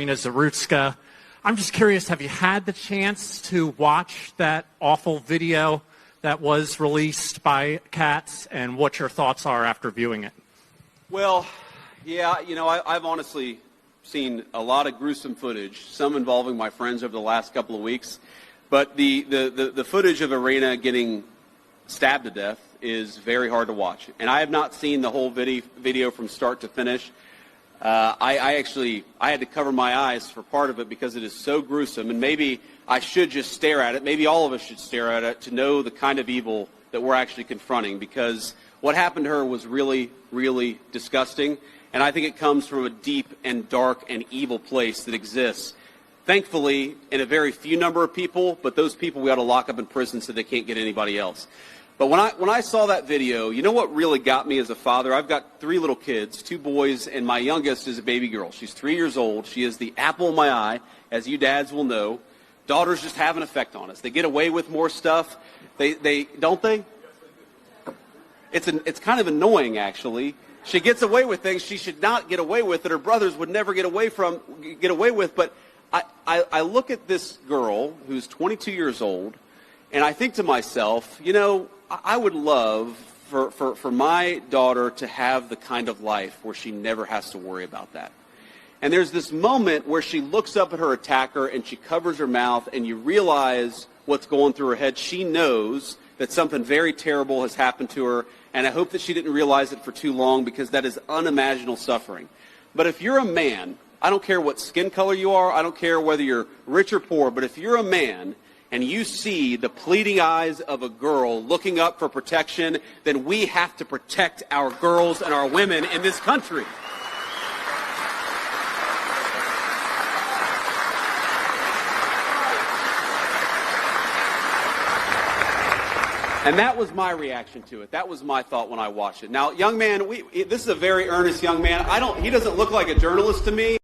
Zarutska. I'm just curious, have you had the chance to watch that awful video that was released by Katz, and what your thoughts are after viewing it? Well, yeah, I've honestly seen a lot of gruesome footage, some involving my friends over the last couple of weeks. But the footage of Irina getting stabbed to death is very hard to watch. And I have not seen the whole video from start to finish. I had to cover my eyes for part of it because it is so gruesome. And maybe I should just stare at it. Maybe all of us should stare at it to know the kind of evil that we're actually confronting, because what happened to her was really, really disgusting. And I think it comes from a deep and dark and evil place that exists, thankfully, in a very few number of people, but those people we ought to lock up in prison so they can't get anybody else. But when I saw that video, you know what really got me as a father? I've got 3 little kids, 2 boys, and my youngest is a baby girl. She's 3 years old. She is the apple of my eye, as you dads will know. Daughters just have an effect on us. They get away with more stuff. They don't they? It's kind of annoying, actually. She gets away with things she should not get away with that her brothers would never get away with. But I look at this girl who's 22 years old, and I think to myself, I would love for my daughter to have the kind of life where she never has to worry about that. And there's this moment where she looks up at her attacker and she covers her mouth, and you realize what's going through her head. She knows that something very terrible has happened to her, and I hope that she didn't realize it for too long, because that is unimaginable suffering. But if you're a man, I don't care what skin color you are, I don't care whether you're rich or poor, but if you're a man and you see the pleading eyes of a girl looking up for protection, then we have to protect our girls and our women in this country. And that was my reaction to it. That was my thought when I watched it. Now, young man, this is a very earnest young man. He doesn't look like a journalist to me.